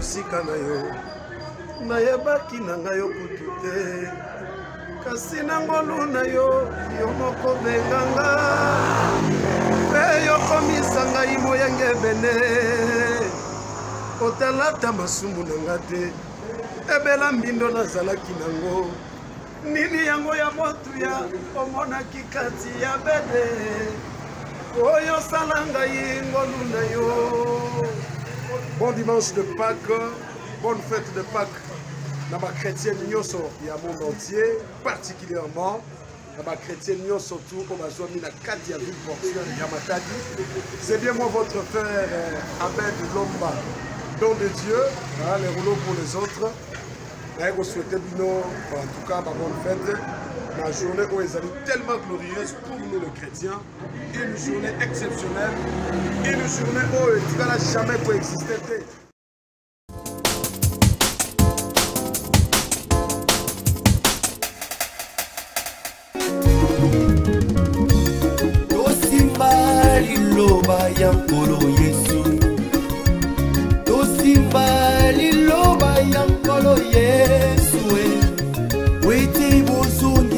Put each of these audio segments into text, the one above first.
mosika na yo nayebaki na ngai yo kutu te kasi na ngolu na yo yo moko benganga mpe yokomisa ngai moyenge ebene otalata masumu na nga te ebela mbindo nazalaki nango nini yango ya motuya omonaki kati ya bede oyo sala ngai ngolu na yo. Bon dimanche de Pâques, bonne fête de Pâques. Dans ma chrétienne, il y a monde entier, particulièrement dans ma chrétienne, surtout au besoin de la Katia ville portuaire de Yamatadi. C'est bien moi votre frère Abed Lomba, don de Dieu, hein, les rouleaux pour les autres. Et vous souhaitez en tout cas ma bonne fête. La journée où elle est tellement glorieuse pour nous les chrétiens, une journée exceptionnelle, une journée où tu vas jamais coexister. Tosimba liloba yankolo Yesu, Tosimba liloba yankolo Yesu, weti bozungi.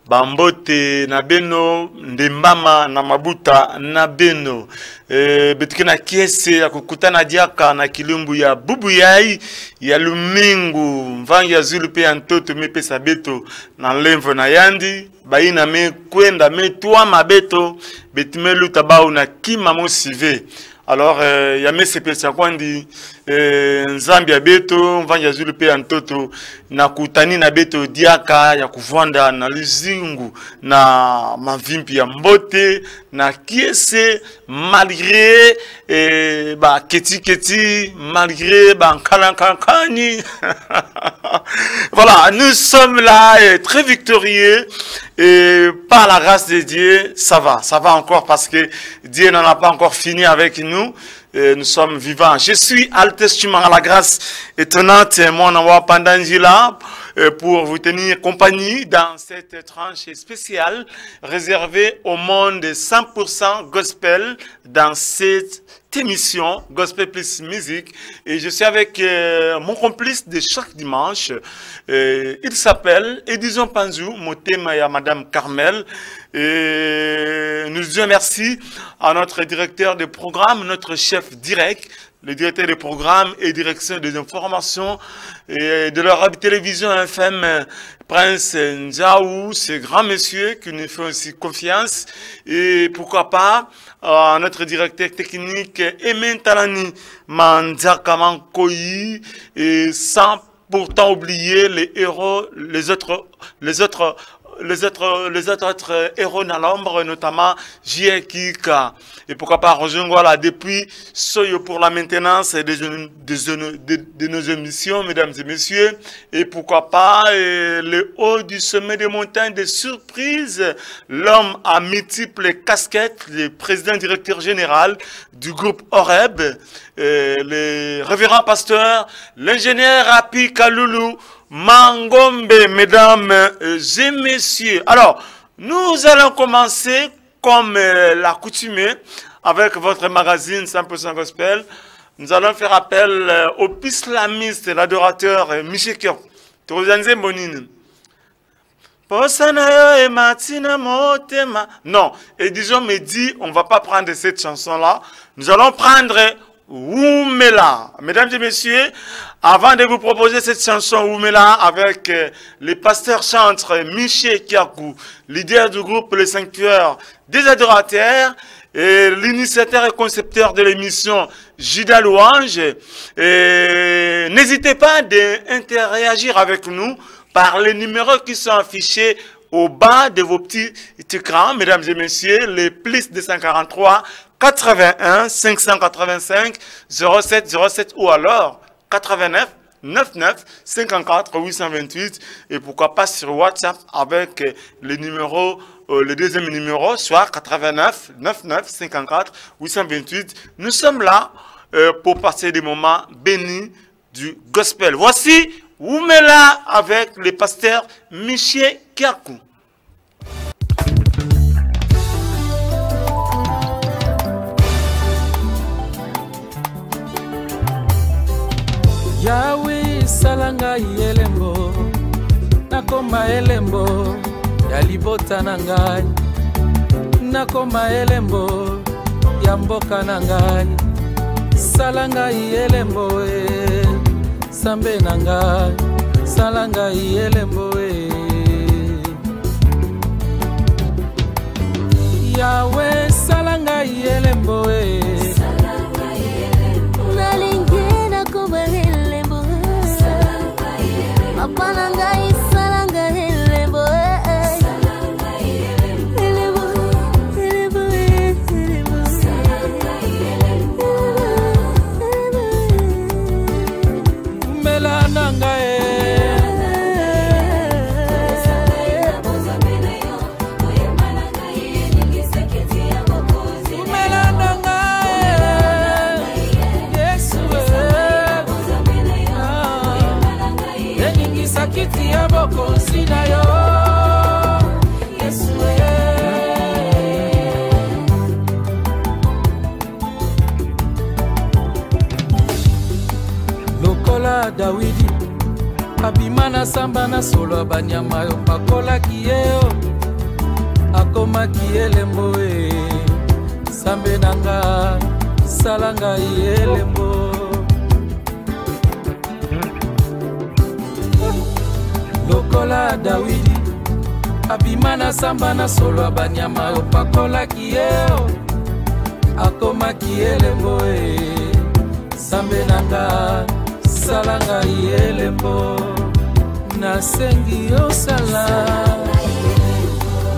Bambote na beno ndembama na mabuta na beno betuke na kiese ya kukutana diaka na kilumbu ya bubu yai ya lumingu mvangi ya zulu pe ya ntoto mepesa beto na lemvo na yandi baina me kwenda me toa mabeto betume luta bau na kima mosive. Alors, il y a mes sepelsa kwandi nzambi ya beto mvangi ya zulu pe ya ntoto na kutani na beto diaka ya kuvanda na lizingu na mavimpi ya mbote na kiese malgré ba keti malgré ba nkalankani. Voilà, nous sommes là très victorieux et par la grâce de Dieu, ça va encore parce que Dieu n'en a pas encore fini avec nous. Nous sommes vivants. Je suis altestement à la grâce étonnante, mon envoi Pandangila, pour vous tenir compagnie dans cette tranche spéciale réservée au monde 100% gospel dans cette émission Gospel Plus Musique. Et je suis avec mon complice de chaque dimanche. Il s'appelle Edison Panzou, mon thème est à Madame Carmel. Et nous disons merci à notre directeur de programme, notre chef direct, le directeur de programme et direction des informations et de leur télévision FM, Prince Njaou, ce grand monsieur qui nous fait aussi confiance. Et pourquoi pas à notre directeur technique, Emen Talani Manzakamankoyi, et sans pourtant oublier les héros, les autres héros dans l'ombre, notamment J.R. Kika. Et pourquoi pas rejoindre là depuis Soyo pour la maintenance de nos émissions, mesdames et messieurs. Et pourquoi pas le haut du sommet des montagnes des surprises, l'homme à multiples casquettes, le président directeur général du groupe Oreb, le révérend pasteur, l'ingénieur Api Kaloulou Mangombe, mesdames et messieurs. Alors, nous allons commencer comme l'accoutumée avec votre magazine 100% Gospel. Nous allons faire appel au islamiste, l'adorateur Michel Kiok. Non, et disons, me dit, on ne va pas prendre cette chanson-là. Nous allons prendre Oumela. Mesdames et messieurs, avant de vous proposer cette chanson Oumela avec le pasteur chantre Michel Kiakou, leader du groupe Le Sanctuaire des Adorateurs, et l'initiateur et concepteur de l'émission Judas Louange, n'hésitez pas à réagir avec nous par les numéros qui sont affichés au bas de vos petits écrans, mesdames et messieurs, les plus 243 81 585 07 07 ou alors 89 99 54 828 et pourquoi pas sur WhatsApp avec le numéro, le deuxième numéro, soit 89 99 54 828. Nous sommes là pour passer des moments bénis du gospel. Voici Oumela avec le pasteur Michel Kiakou. Yahweh salanga yelembo nakoma elembo ya libota na ngai nakoma elembo ya mboka na ngai salanga yelembo sambe na ngai salanga yelembo Yahweh salanga yelembo Apanangai salanga helebo salanga helebo helebo helebo salanga helebo melananga Sakiti ya boko sina yo Yesu Lokola Dawidi abimana samba na solo banyama yo pakola kiyo akoma kielembo sambe nanga salanga yelembo Lokola Dawidi abimana samba na solo banyama yo pakola kiyo akoma kielembo sambe nanga salanga yelembo nasengi yo sala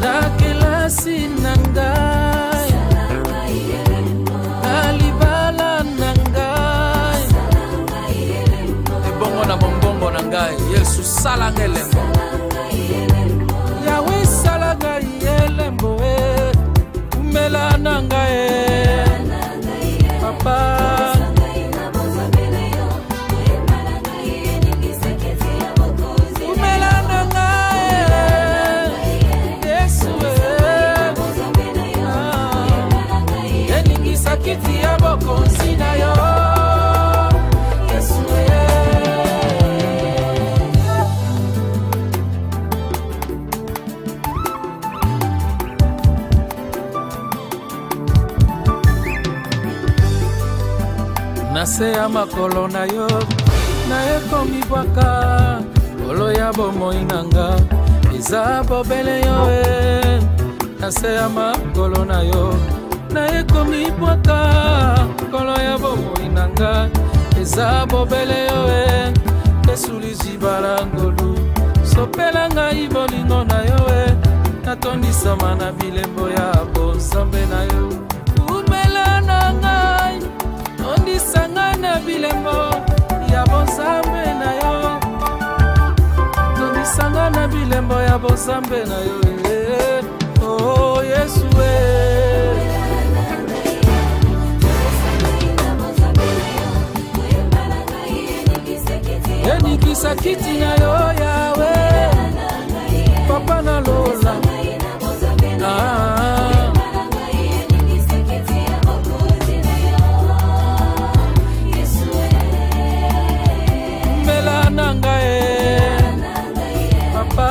na kelasi nanga alibala nanga ebongo na bombongo nanga Yesu salanga yelembo Yahweh salanga yelembo umela nanga papa umela nanga Yesu eningi sakiti ya bokonzi na yo Yesu nase ya makolo na yo nayekomi bwaka kolo ya bomoi nanga eza bobele yo nase ya makolo na yo nayekomi bwaka kolo ya bomoi nanga eza bobele yo esuli barangolu sopela ngai bolingo na yo natondisama na bilembo ya bonzambe na yo umela na ngai tondisanga na bilembo ya bonzambe na yo tondisanga na bilembo ya bonzambe na yo oh Yesu enikisa kiti na yo Yahweh papa na lola mela nanga papa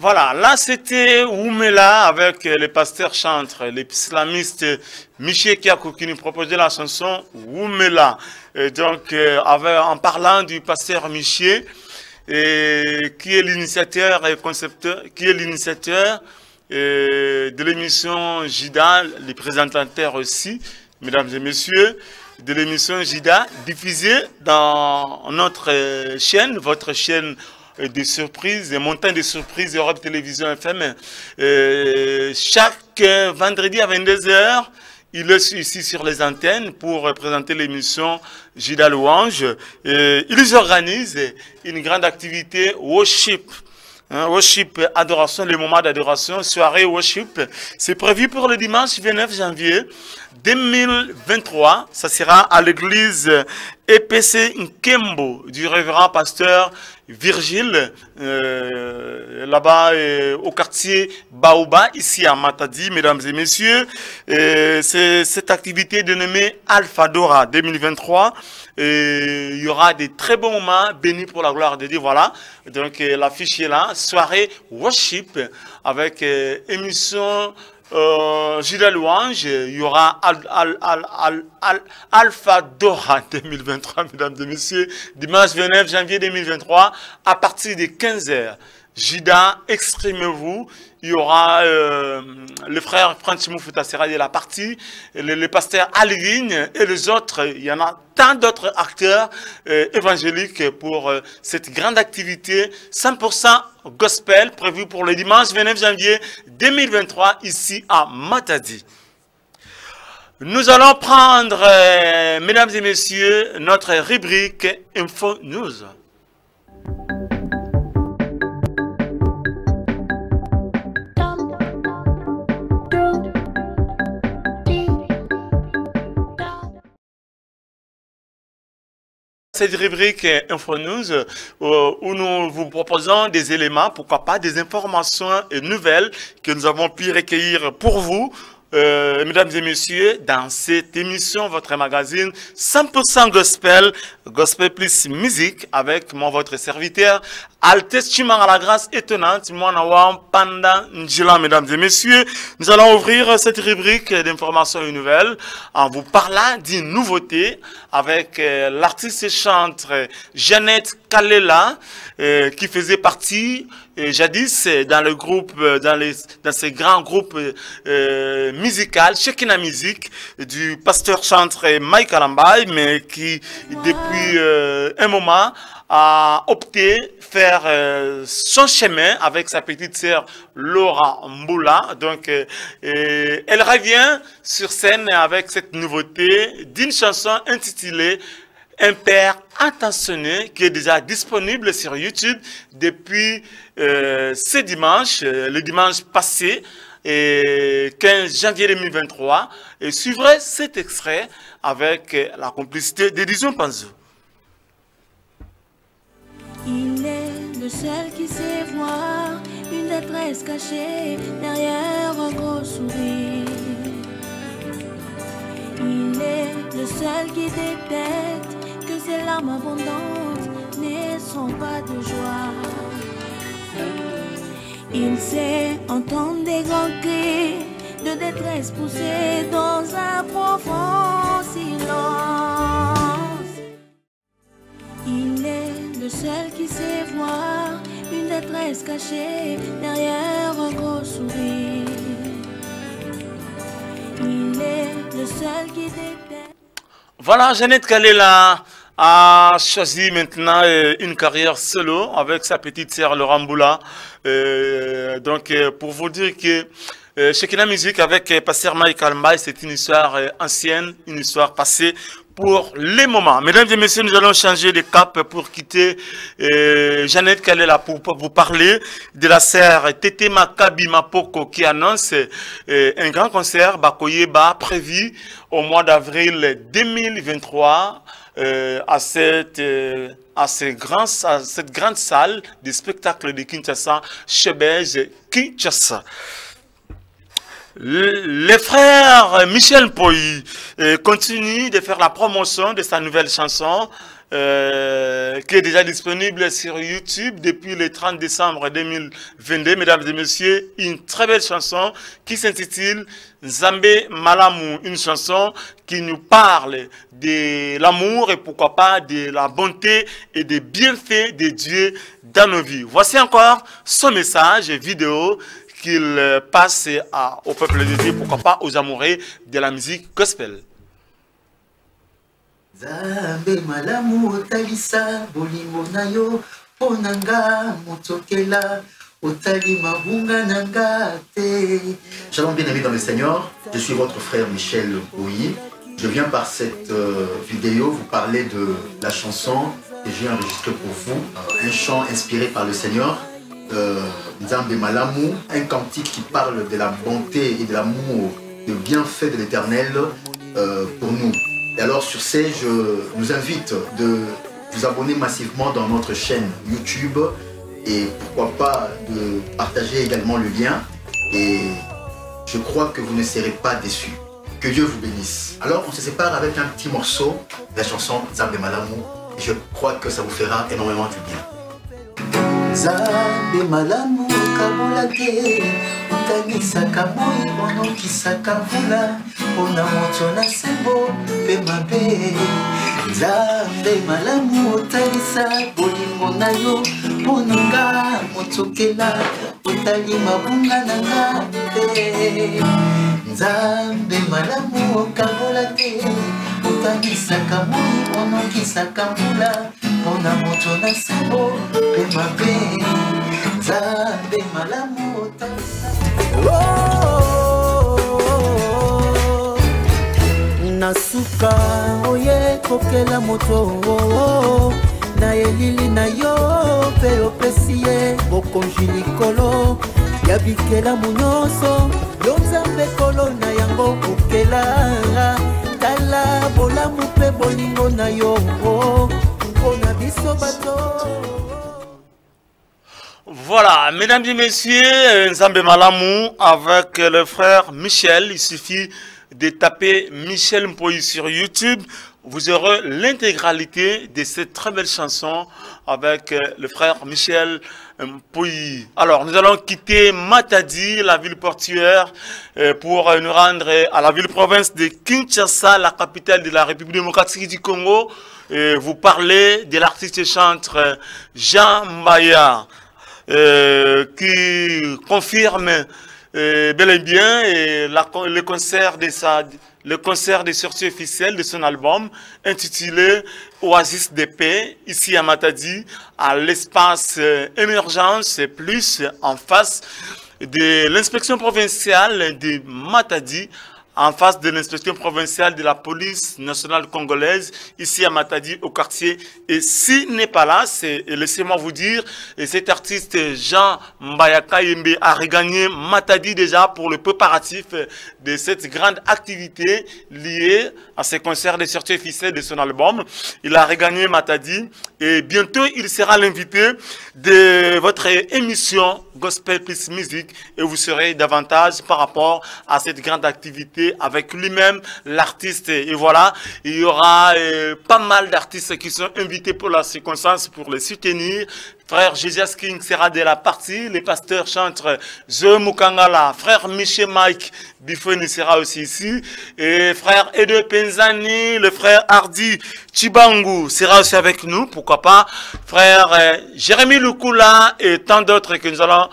Voilà, là c'était Oumela avec le pasteur chantre, l'islamiste Michel Kiakou qui nous proposait la chanson Oumela. Donc en parlant du pasteur Michel, qui est l'initiateur et concepteur, de l'émission JIDA, les présentateurs aussi, mesdames et messieurs, de l'émission JIDA, diffusée dans notre chaîne, votre chaîne des surprises, des montagnes de surprises Europe Télévision FM. Chaque vendredi à 22 h, il est ici sur les antennes pour présenter l'émission JIDA Louange. Ils organisent une grande activité worship. Worship, adoration, le moment d'adoration, soirée worship. C'est prévu pour le dimanche 29 janvier 2023. Ça sera à l'église EPC Nkembo du révérend pasteur Virgile, là-bas au quartier Baoba, ici à Matadi, mesdames et messieurs. C'est cette activité dénommée Alpha Dora 2023. Il y aura des très bons moments bénis pour la gloire de Dieu. Voilà, donc l'affiche est là, soirée worship avec émission JIDA Louange. Il y aura Alpha Dora 2023, mesdames et messieurs, dimanche 29 janvier 2023 à partir de 15 h. JIDA, exprimez-vous. Il y aura le frère Franchi Moufuta sera de la partie, le pasteur Aligne et les autres. Il y en a tant d'autres acteurs évangéliques pour cette grande activité 100% gospel prévue pour le dimanche 29 janvier 2023 ici à Matadi. Nous allons prendre, mesdames et messieurs, notre rubrique Info News. Cette rubrique Info News où nous vous proposons des éléments, pourquoi pas des informations et nouvelles que nous avons pu recueillir pour vous, mesdames et messieurs, dans cette émission, votre magazine 100% gospel, gospel plus musique, avec moi, votre serviteur, Altestement à la grâce étonnante, moi, Nawam Panda Njila, mesdames et messieurs. Nous allons ouvrir cette rubrique d'informations et nouvelles en vous parlant d'une nouveauté avec l'artiste et chanteur Jeannette Kalela, qui faisait partie jadis dans le groupe, dans ces grands groupes musicaux, Shekinah Music, du pasteur chanteur Mike Alambay, mais qui depuis un moment a opté faire son chemin avec sa petite sœur Laura Mboula. Donc, elle revient sur scène avec cette nouveauté d'une chanson intitulée Un père attentionné, qui est déjà disponible sur YouTube depuis ce dimanche, le dimanche passé, 15 janvier 2023. Et suivrez cet extrait avec la complicité d'Edison Panzo. Il est le seul qui sait voir une détresse cachée derrière un gros sourire. Il est le seul qui détecte que ces larmes abondantes ne sont pas de joie. Il sait entendre des grands cris de détresse poussés dans un profond silence. Il est le seul qui sait voir une détresse cachée derrière un gros sourire. Il est le seul qui détecte. Voilà, Jeannette Kalela a choisi maintenant une carrière solo avec sa petite sœur Laura Mboula. Donc, pour vous dire que Shekinah Music avec pasteur Mike Alambay, c'est une histoire ancienne, une histoire passée pour les moments. Mesdames et messieurs, nous allons changer de cap pour quitter Jeannette Kalela pour vous parler de la sœur Tété Makabi Mapoko qui annonce un grand concert Bakoyeba prévu au mois d'avril 2023 à cette grande salle de spectacle de Kinshasa, Chebej Kinshasa. Les frères Michel Poy continuent de faire la promotion de sa nouvelle chanson qui est déjà disponible sur YouTube depuis le 30 décembre 2022. Mesdames et messieurs, une très belle chanson qui s'intitule Nzambe Malamu, une chanson qui nous parle de l'amour et pourquoi pas de la bonté et des bienfaits de Dieu dans nos vies. Voici encore son message vidéo qu'il passe au peuple de Dieu, pourquoi pas aux amoureux de la musique gospel. Nzambe malamu otalisa bolingo na yo ponanga motokela otali mabunga nanga te. Shalom bien-aimés dans le Seigneur, je suis votre frère Michel Bouilly. Je viens par cette vidéo vous parler de la chanson que j'ai enregistrée pour vous, un chant inspiré par le Seigneur, Nzambe malamu, un cantique qui parle de la bonté et de l'amour, de bienfaits de l'Éternel pour nous. Et alors sur ce, je vous invite de vous abonner massivement dans notre chaîne YouTube et pourquoi pas de partager également le lien. Et je crois que vous ne serez pas déçus. Que Dieu vous bénisse. Alors on se sépare avec un petit morceau de la chanson Nzambe malamu et je crois que ça vous fera énormément du bien. Nzambe malamu kabola te utanisaka moi onokisaka mvula mpona moto na sembo mpe mabe. Nzambe malamu otalisa bolingo na yo mponanga motokela otali mabunga nanga te. Nzambe malamu okabola te utanisaka moi onokisaka mvula mpona moto na sembo mpe mabe. Nzambe malamu otalisa nasuka oye kokela moto na elili na yo pe opesi ye bokonzi likolo ya bikelamu nyonso yo Nzambe kolo na yango okela tala bolamu pe bolingo na yo mpona biso bato. Voilà, mesdames et messieurs, Nzambe Malamu avec le frère Michel. Il suffit de taper Michel Mpoyi sur YouTube. Vous aurez l'intégralité de cette très belle chanson avec le frère Michel Mpoyi. Alors, nous allons quitter Matadi, la ville portuaire, pour nous rendre à la ville-province de Kinshasa, la capitale de la République démocratique du Congo. Et vous parlez de l'artiste chanteur Jean Mbaya. Qui confirme bel et bien le concert des sorties officielles de son album intitulé Oasis de paix, ici à Matadi, à l'espace Émergence Plus, en face de l'inspection provinciale de Matadi, en face de l'inspection provinciale de la police nationale congolaise, ici à Matadi, au quartier. Et s'il n'est pas là, laissez-moi vous dire, cet artiste Jean Mbaya Kayembe a regagné Matadi déjà pour le préparatif de cette grande activité liée à ces concerts de sortie officielle de son album. Il a regagné Matadi et bientôt il sera l'invité de votre émission Gospel Plus Music et vous serez davantage par rapport à cette grande activité avec lui-même, l'artiste. Et voilà, il y aura pas mal d'artistes qui sont invités pour la circonstance pour les soutenir. Frère Jesus King sera de la partie, les pasteurs chantent Zoe Mukangala, frère Michel Mike Bifoni sera aussi ici, et frère Edo Penzani, le frère Hardy Chibangu sera aussi avec nous, pourquoi pas, frère Jérémy Lukula et tant d'autres que nous allons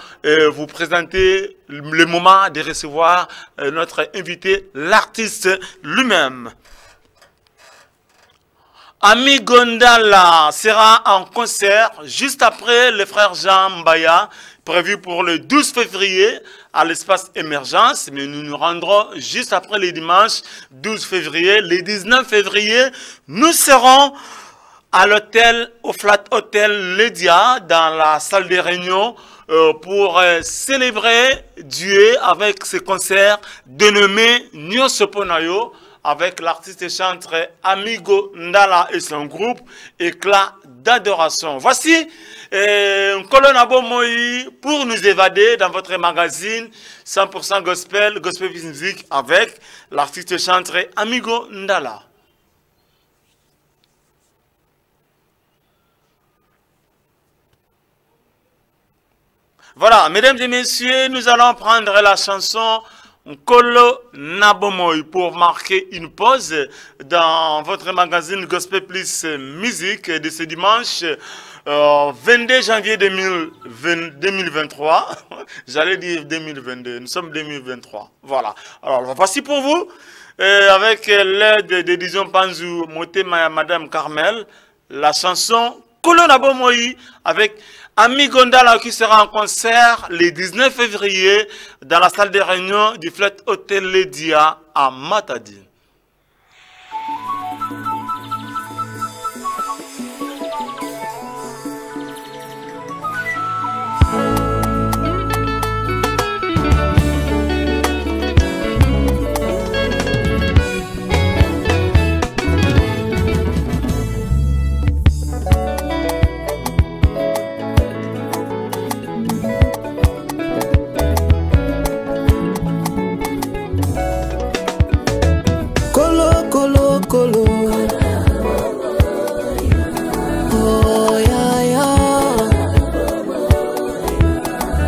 vous présenter le moment de recevoir notre invité, l'artiste lui-même. Amigo Ndala sera en concert juste après le frère Jean Mbaya, prévu pour le 12 février à l'espace Émergence, mais nous nous rendrons juste après le dimanche 12 février. Le 19 février, nous serons à l'hôtel, au Flat Hotel Lydia, dans la salle de réunion, pour célébrer Dieu avec ce concert dénommé Nyosoponayo, avec l'artiste et chanteur Amigo Ndala et son groupe Éclat d'adoration. Voici Nkolonabo Moï pour nous évader dans votre magazine 100% Gospel, Gospel Music avec l'artiste et chanteur Amigo Ndala. Voilà, mesdames et messieurs, nous allons prendre la chanson Nkolo Nabomoy pour marquer une pause dans votre magazine Gospel Plus Musique de ce dimanche 22 janvier 2023. J'allais dire 2022, nous sommes 2023. Voilà, alors voici pour vous, avec l'aide d'Edison Panzou, Motema Madame Carmel, la chanson Nkolo Nabomoy avec Ami Gondala qui sera en concert le 19 février dans la salle de réunion du Flat Hotel Ledia à Matadi. Kolo, oh yeah yeah,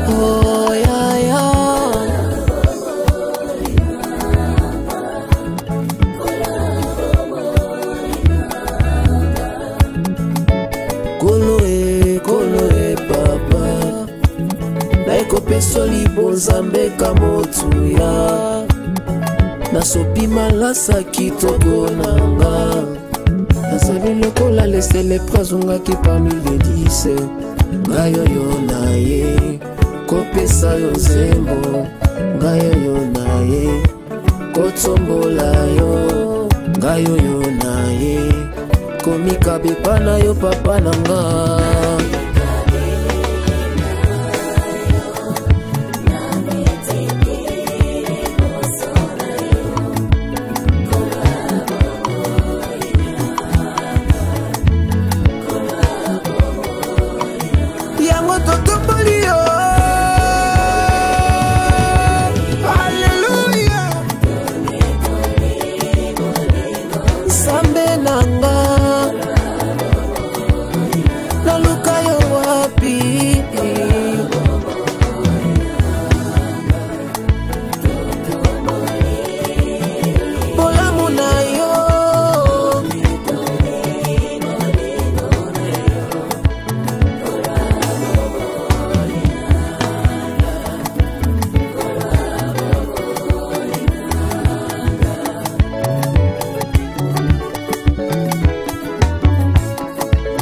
oh yeah yeah, kolo papa, naiko pesoli bonzambe kamotuya. Nasopi malasa kitoko nanga Nazali lokola laisser les prazunga qui parmi les 10 Ngayo yo na ye Kopesa yo zembo Ngayo yo na ye Kotsombola yo Ngayo yo na ye Komika bepa na yo papa nanga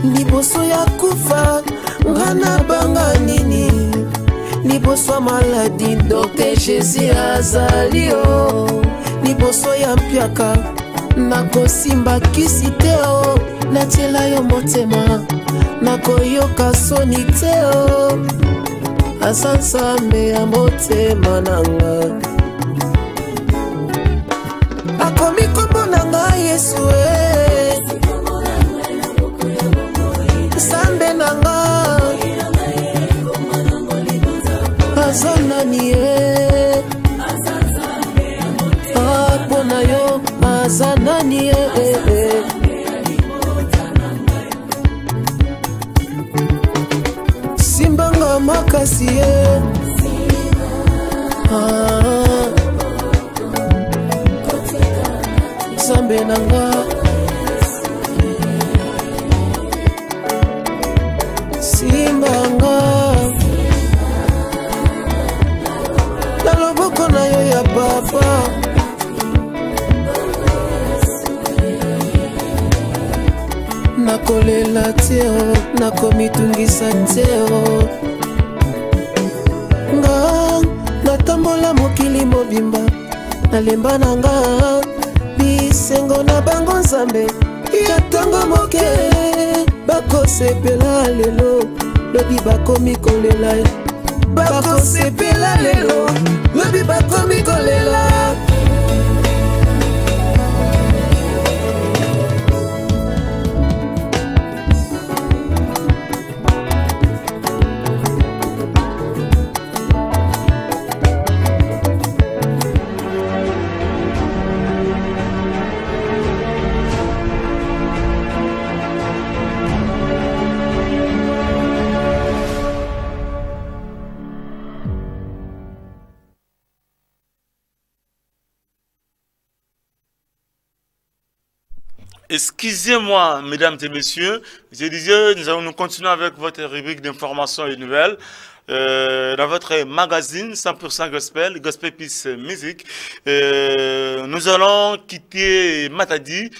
Liboso ya kufa ngana banga nini Liboso maladi docteur Jésus azalio Liboso ya mpiaka nakosimba kisi teo Natiela yo motema nakoyoka soni teo Asansambe ya motema nanga Akomi kombo nanga Yesu Sambe nanga Azanani Apona yo Azanani Simbanga makasi Sambe nanga Simbanga na loboko na yo ya papa nakolela teo nakomitungisa teo nga natambola mokili mobimba nalemba nanga bisengo na bango nzambe ya ntango moke bakosepela lelo lobi bakomi kolela bakosepela lelo lobi bakomi kolela Excusez-moi, mesdames et messieurs, je disais, nous allons continuer avec votre rubrique d'informations et nouvelles. Dans votre magazine 100% Gospel, Gospel Peace Music. Nous allons quitter Matadi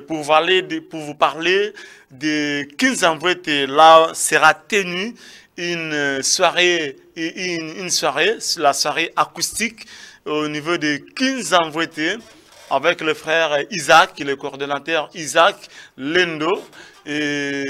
pour vous parler de 15 envoyés. Là sera tenue une soirée, la soirée acoustique au niveau de 15 envoyés avec le frère Isaac, le coordonnateur Isaac Lendo. Et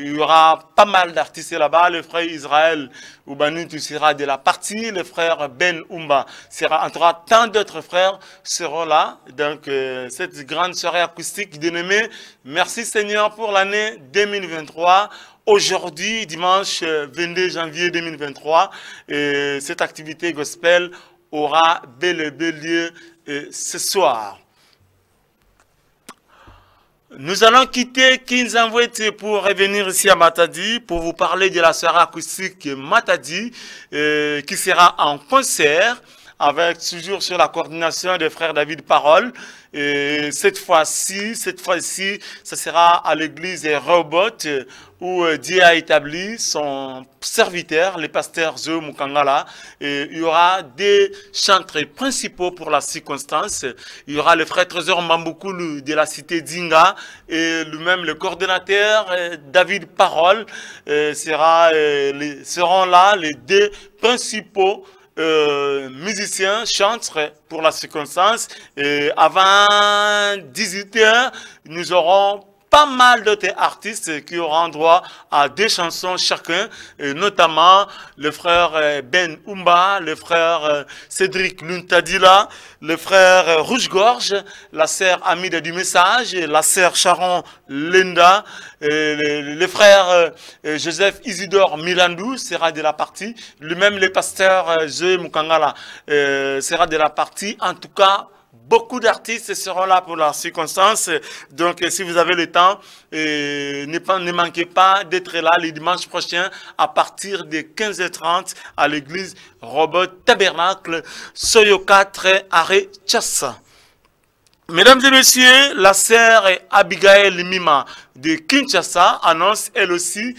il y aura pas mal d'artistes là-bas. Le frère Israël Oubanoutou sera de la partie. Le frère Ben Oumba sera, entre autres, tant d'autres frères seront là. Donc, cette grande soirée acoustique dénommée Merci Seigneur pour l'année 2023. Aujourd'hui, dimanche 22 janvier 2023, cette activité gospel aura bel et bel lieu ce soir. Nous allons quitter Kinzamwete pour revenir ici à Matadi pour vous parler de la soirée acoustique Matadi qui sera en concert avec toujours sur la coordination des frères David Parole. Et cette fois-ci, ça sera à l'église Robot où Dieu a établi son serviteur, le pasteur Zo Mukangala. Et il y aura des chanteurs principaux pour la circonstance. Il y aura le frère Trésor Mamboukulu de la cité d'Inga et lui-même le coordonnateur David Parole seront là les deux principaux musiciens, chantres pour la circonstance. Et avant 18h, nous aurons pas mal d'autres artistes qui auront droit à des chansons chacun, et notamment le frère Ben Oumba, le frère Cédric Luntadila, le frère Rouge-Gorge, la sœur Amida du Message, la sœur Sharon Lenda, le frère Joseph Isidore Milandou sera de la partie, lui-même le pasteur Zoé Mukangala sera de la partie. En tout cas, beaucoup d'artistes seront là pour la circonstance. Donc, si vous avez le temps, ne manquez pas d'être là le dimanche prochain à partir de 15h30 à l'église Robot Tabernacle, Soyo 4, arrêt Tchassa. Mesdames et messieurs, la sœur Abigail Mima de Kinshasa annonce elle aussi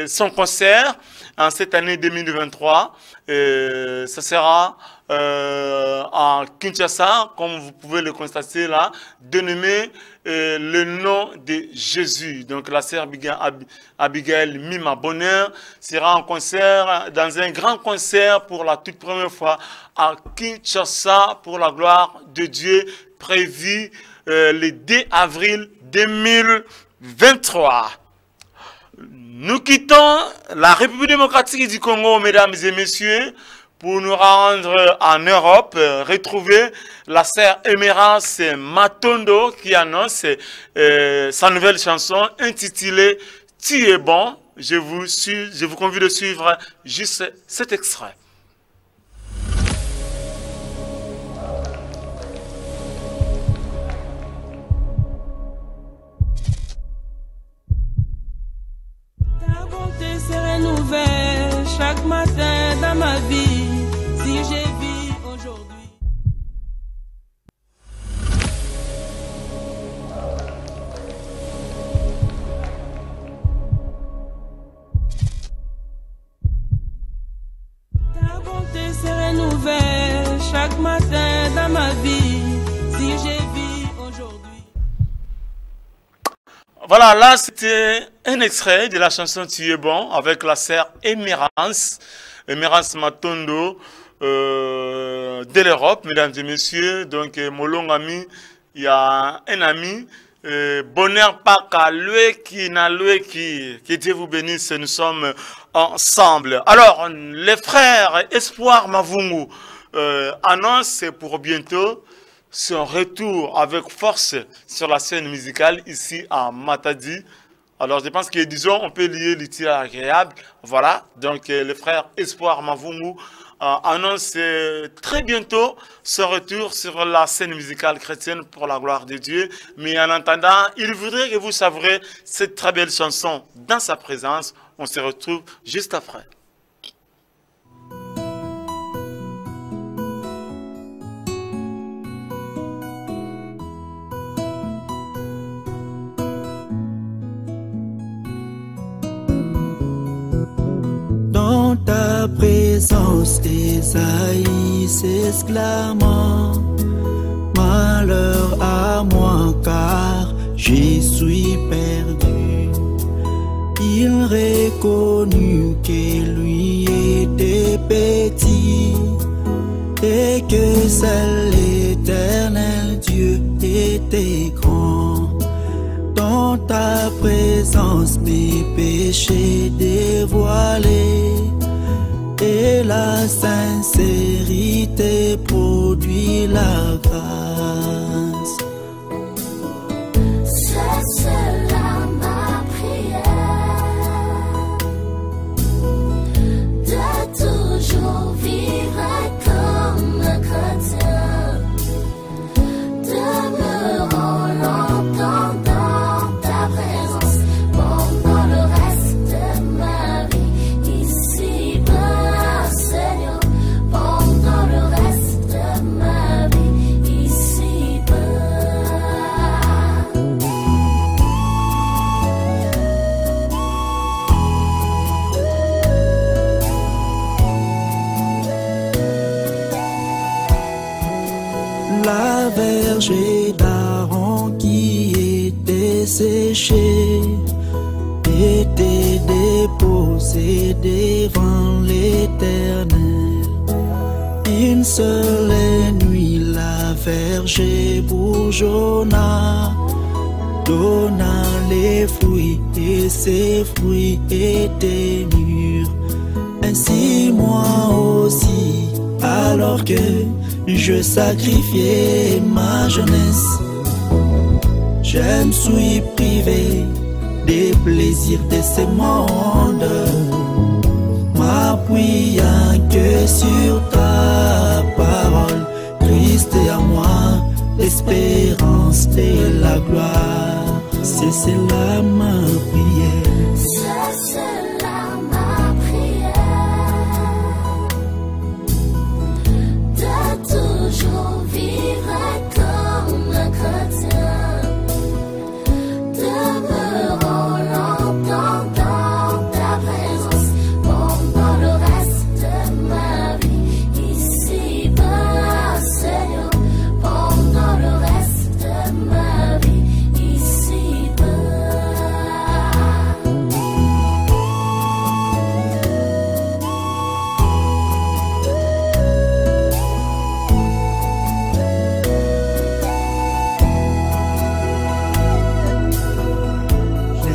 son concert en cette année 2023. Ça sera à Kinshasa, comme vous pouvez le constater là, dénommé le nom de Jésus. Donc la sœur Abigail Mima Bonheur sera en concert, dans un grand concert pour la toute première fois à Kinshasa pour la gloire de Dieu, prévu le 2 avril 2023. Nous quittons la République démocratique du Congo, mesdames et messieurs, pour nous rendre en Europe, retrouver la sœur Emerance Matondo qui annonce sa nouvelle chanson intitulée « Tu es bon ». Je vous convie de suivre juste cet extrait. Ta bonté se renouvelle chaque matin dans ma vie. Si j'ai vu aujourd'hui. Ta bonté se renouvelle chaque matin dans ma vie. Si j'ai vu aujourd'hui. Voilà, là c'était un extrait de la chanson Tu es bon avec la sœur Emerance Matondo de l'Europe, mesdames et messieurs. Donc, mon long ami, il y a un ami, bonheur pas qu'à lui qui n'a lui qui. Que Dieu vous bénisse, nous sommes ensemble. Alors, les frères Espoir Mavungu annoncent pour bientôt son retour avec force sur la scène musicale ici à Matadi. Alors, je pense que, disons, on peut lier l'utile à l'agréable. Voilà. Donc, le frère Espoir Mavungu annonce très bientôt son retour sur la scène musicale chrétienne pour la gloire de Dieu. Mais en attendant, il voudrait que vous savourez cette très belle chanson dans sa présence. On se retrouve juste après. Isaïe s'exclamant: malheur à moi car je suis perdu. Il reconnut que lui était petit et que seul l'Éternel Dieu était grand. Dans ta présence mes péchés dévoilés, et la sincérité produit la grâce. C'est cela ma prière, de toujours vivre comme un chrétien, demeurant longtemps dans ta présence pendant le reste de ma vie ici-bas, Seigneur, pendant le reste de ma vie ici-bas. La verge d'Aaron qui était séchée était déposée devant l'Éternel. Une seule nuit la verge bourgeonna, donna les fruits et ses fruits étaient mûrs. Ainsi moi aussi, alors que je sacrifiais ma jeunesse, je me suis privé des plaisirs de ce monde, m'appuyant que sur ta parole. Christ est à moi l'espérance de la gloire. C'est cela ma prière. C'est cela ma prière, de toujours vivre comme un chrétien, demeurant longtemps dans ta présence pendant le reste de ma vie ici-bas, Seigneur, pendant le reste de ma vie ici-bas.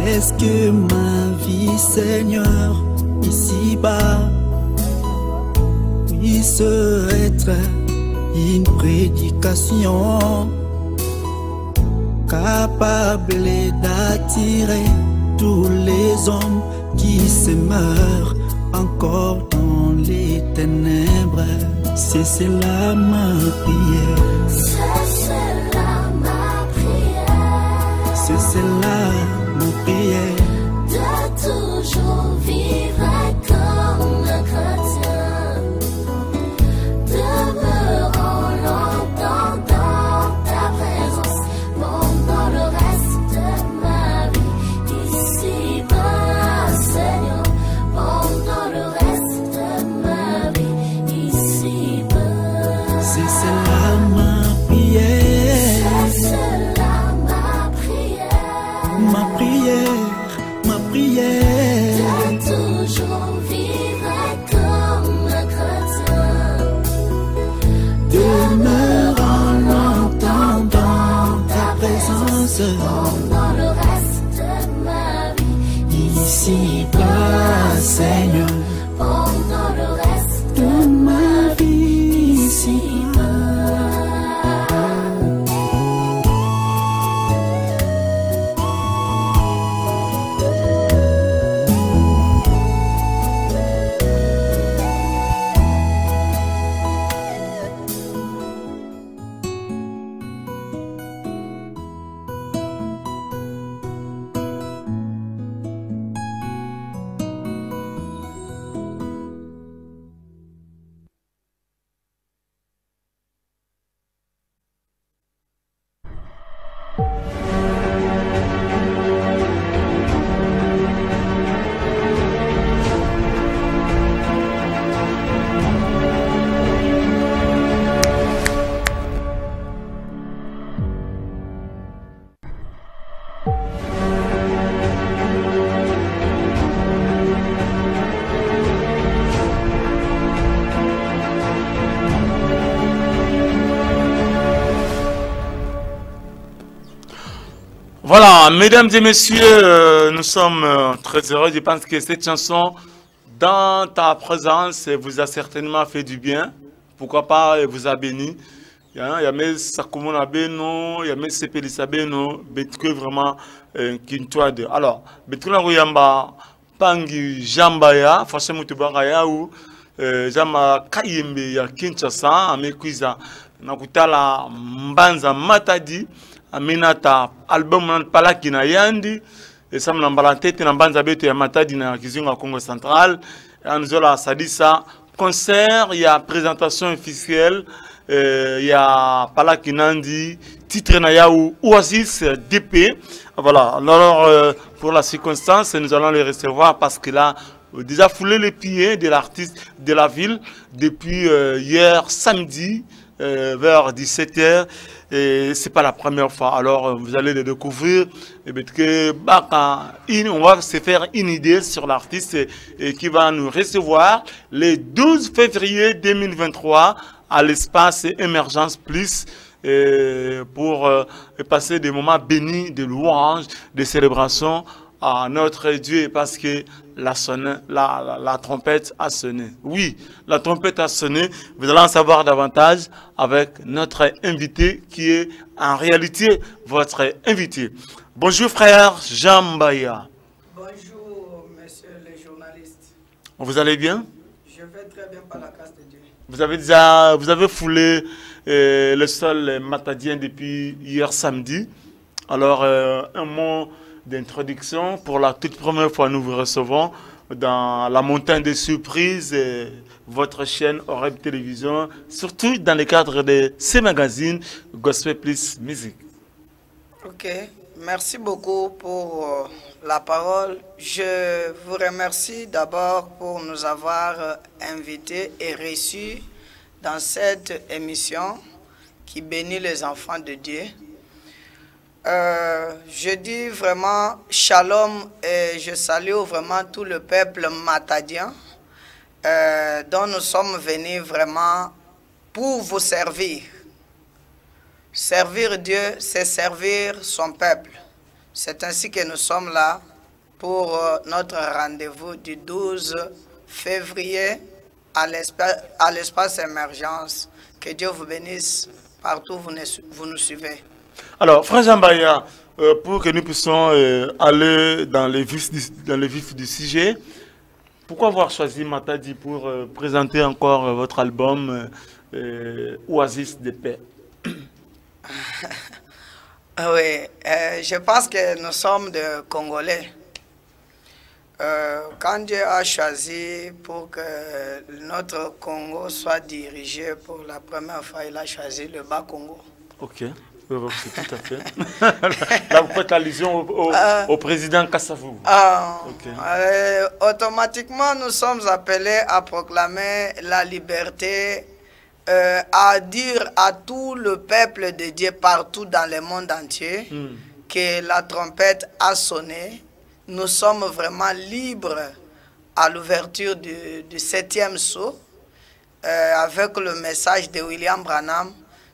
Est-ce que ma vie, Seigneur, ici-bas, puisse être une prédication capable d'attirer tous les hommes qui se meurent encore dans les ténèbres? C'est cela ma prière. C'est cela ma prière, C'est cela ma prière. de toujours vivre comme un chrétien, demeurant longtemps dans ta présence pendant le reste de ma vie ici-bas, Seigneur, pendant le reste de ma vie ici-bas. C'est cela ma prière. C'est cela ma prière, Ma prière, ma prière. de toujours vivre comme un chrétien, Demeurant longtemps dans ta présence, pendant le reste de ma vie ici-bas, Seigneur, pendant le reste de ma vie ici-bas. Voilà, mesdames et messieurs, nous sommes très heureux. Je pense que cette chanson, dans ta présence, vous a certainement fait du bien. Pourquoi pas, elle vous a béni. Il y a mes Sakumona Beno, il y a mes Sepelisa Beno, Betke vraiment Kintoade. Alors, Betkuna Rouyamba, Pangi Jambaya, Fashe Mutubangaya ou Jama Kayembe ya Kinshasa, Amekuiza, Nakutala Mbanza Matadi, Aminata album Palaki na Yandi, et ça m'a balantete na Mbanza Beto ya Matadi na Kizunga Congo Central, et Anzola Sadisa, concert, il y a présentation officielle. Il y a Palaki Nandi, titre Nayaou Oasis DP. Voilà, alors pour la circonstance, nous allons les recevoir parce qu'il a déjà foulé les pieds de l'artiste de la ville depuis hier samedi vers 17 h. Et ce n'est pas la première fois. Alors vous allez le découvrir. Et on va se faire une idée sur l'artiste qui va nous recevoir le 12 février 2023. À l'espace Émergence Plus pour passer des moments bénis de louange, de célébration à notre Dieu parce que la trompette a sonné. Oui, la trompette a sonné. Vous allez en savoir davantage avec notre invité qui est en réalité votre invité. Bonjour frère Jean Mbaya. Bonjour monsieur le journaliste. Vous allez bien? Je vais très bien par la grâce de Dieu. Vous avez foulé le sol matadien depuis hier samedi. Alors, un mot d'introduction. Pour la toute première fois, nous vous recevons dans la montagne des surprises, votre chaîne Oreb Télévision, surtout dans le cadre de ces magazines Gospel Plus Music. Ok, merci beaucoup pour la parole. Je vous remercie d'abord pour nous avoir invités et reçus dans cette émission qui bénit les enfants de Dieu. Je dis vraiment shalom et je salue vraiment tout le peuple matadien dont nous sommes venus vraiment pour vous servir. Servir Dieu, c'est servir son peuple. C'est ainsi que nous sommes là pour notre rendez-vous du 12 février à l'espace Émergence. Que Dieu vous bénisse partout où vous nous suivez. Alors, Frère Jean Mbaya, pour que nous puissions aller dans les vifs du sujet, pourquoi avoir choisi Matadi pour présenter encore votre album Oasis de paix? Oui, je pense que nous sommes des Congolais. Quand Dieu a choisi pour que notre Congo soit dirigé pour la première fois, il a choisi le Bas-Congo. Ok, c'est tout à fait. Là, vous faites allusion au président Kassavou. Okay. Automatiquement, nous sommes appelés à proclamer la liberté, à dire à tout le peuple de Dieu partout dans le monde entier que la trompette a sonné. Nous sommes vraiment libres à l'ouverture du 7e sceau avec le message de William Branham.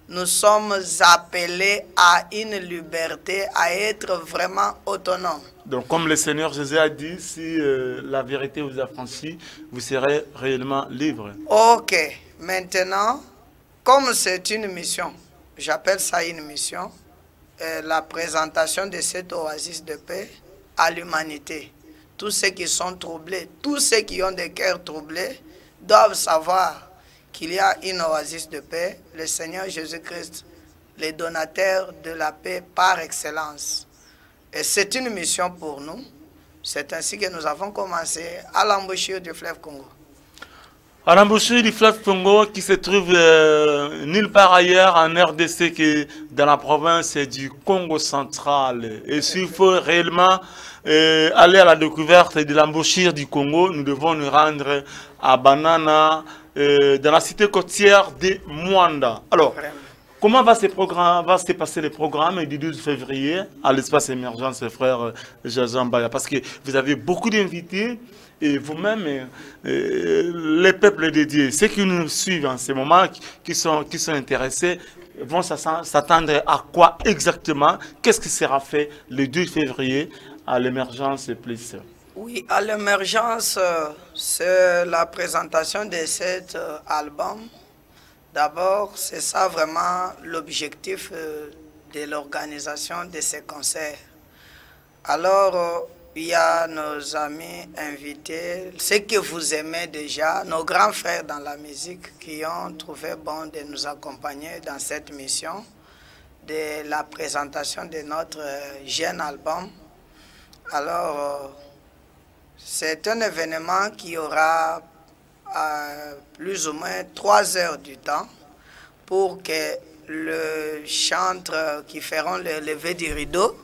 Nous sommes appelés à une liberté, à être vraiment autonomes. Donc comme le Seigneur Jésus a dit, si la vérité vous affranchit, vous serez réellement libre. Ok, maintenant, comme c'est une mission, j'appelle ça une mission, la présentation de cette oasis de paix à l'humanité. Tous ceux qui sont troublés, tous ceux qui ont des cœurs troublés, doivent savoir qu'il y a une oasis de paix, le Seigneur Jésus-Christ, le donateur de la paix par excellence. Et c'est une mission pour nous. C'est ainsi que nous avons commencé à l'embouchure du fleuve Congo. À l'embouchure du fleuve Congo qui se trouve nulle part ailleurs en RDC que dans la province du Congo central. Et s'il faut réellement aller à la découverte de l'embouchure du Congo, nous devons nous rendre à Banana, dans la cité côtière de Mwanda. Alors, comment va se passer le programme du 12 février à l'espace Émergence, frère Jean Mbaya? Parce que vous avez beaucoup d'invités et vous-même, les peuples de Dieu, ceux qui nous suivent en ce moment, qui sont intéressés, vont s'attendre à quoi exactement? Qu'est-ce qui sera fait le 2 février à l'émergence plus? Oui, à l'émergence, c'est la présentation de cet album. D'abord, c'est ça vraiment l'objectif de l'organisation de ces concerts. Alors, il y a nos amis invités, ceux que vous aimez déjà, nos grands frères dans la musique qui ont trouvé bon de nous accompagner dans cette mission de la présentation de notre jeune album. Alors, c'est un événement qui aura plus ou moins 3 heures du temps pour que le chantre qui feront le lever du rideau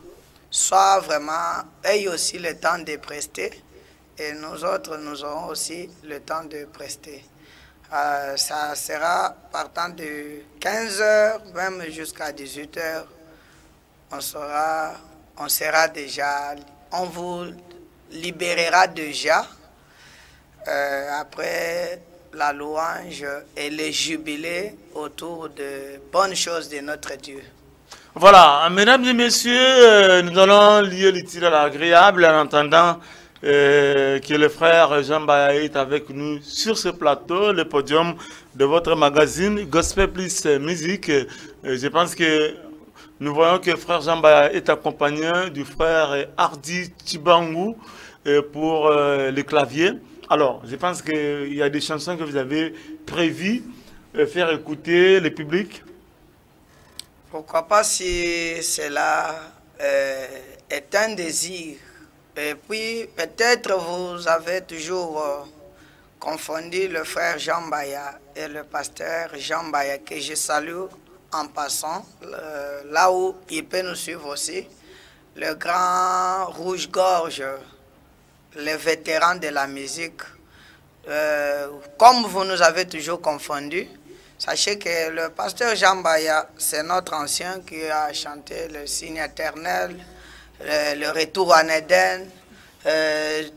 soit vraiment, ait aussi le temps de prester, et nous autres, nous aurons aussi le temps de prester. Ça sera partant de 15 h, même jusqu'à 18 h, on sera déjà, on vous libérera déjà après la louange et le jubilé autour de bonnes choses de notre Dieu. Voilà, mesdames et messieurs, nous allons lier le tir à l'agréable en entendant que le frère Jean Mbaya est avec nous sur ce plateau, le podium de votre magazine Gospel Plus Musique. Je pense que nous voyons que frère Jean Mbaya est accompagné du frère Hardy Tibangou pour le clavier. Alors, je pense qu'il y a des chansons que vous avez prévues faire écouter le public. Pourquoi pas, si cela est un désir. Et puis, peut-être vous avez toujours confondu le frère Jean Mbaya et le pasteur Jean Mbaya, que je salue en passant, là où il peut nous suivre aussi. Le grand rouge-gorge, le vétéran de la musique. Comme vous nous avez toujours confondus, sachez que le pasteur Jean Mbaya, c'est notre ancien qui a chanté le signe éternel, le retour en Éden,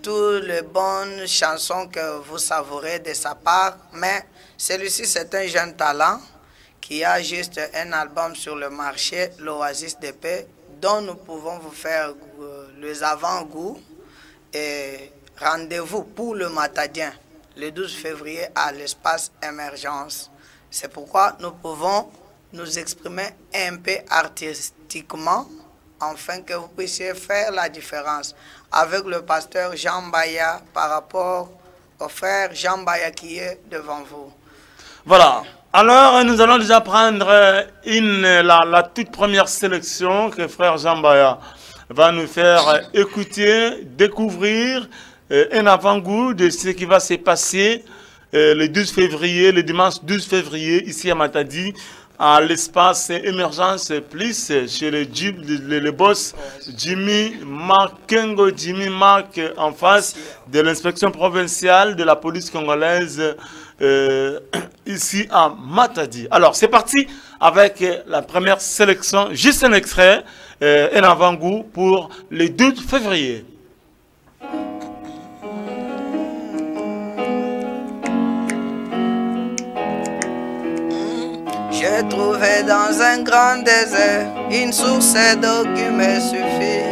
toutes les bonnes chansons que vous savourez de sa part. Mais celui-ci, c'est un jeune talent qui a juste un album sur le marché, l'Oasis de paix, dont nous pouvons vous faire les avant-goûts. Et rendez-vous pour le Matadien, le 12 février à l'espace Émergence. C'est pourquoi nous pouvons nous exprimer un peu artistiquement, afin que vous puissiez faire la différence avec le pasteur Jean Mbaya par rapport au frère Jean Mbaya qui est devant vous. Voilà. Alors, nous allons déjà prendre la toute première sélection que frère Jean Mbaya va nous faire écouter, découvrir un avant-goût de ce qui va se passer le 12 février, le dimanche 12 février, ici à Matadi, à l'espace Émergence Plus, chez le boss Jimmy Makengo, Jimmy Mark, en face de l'inspection provinciale de la police congolaise, ici à Matadi. Alors, c'est parti avec la première sélection, juste un extrait, un avant-goût pour le 12 février. J'ai trouvé dans un grand désert une source d'eau qui me suffit.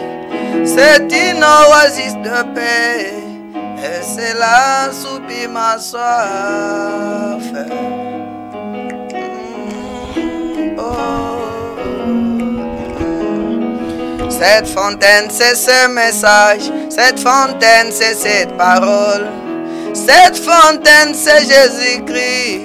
C'est une oasis de paix et c'est là soupir ma soif. Cette fontaine, c'est ce message. Cette fontaine, c'est cette parole. Cette fontaine, c'est Jésus-Christ.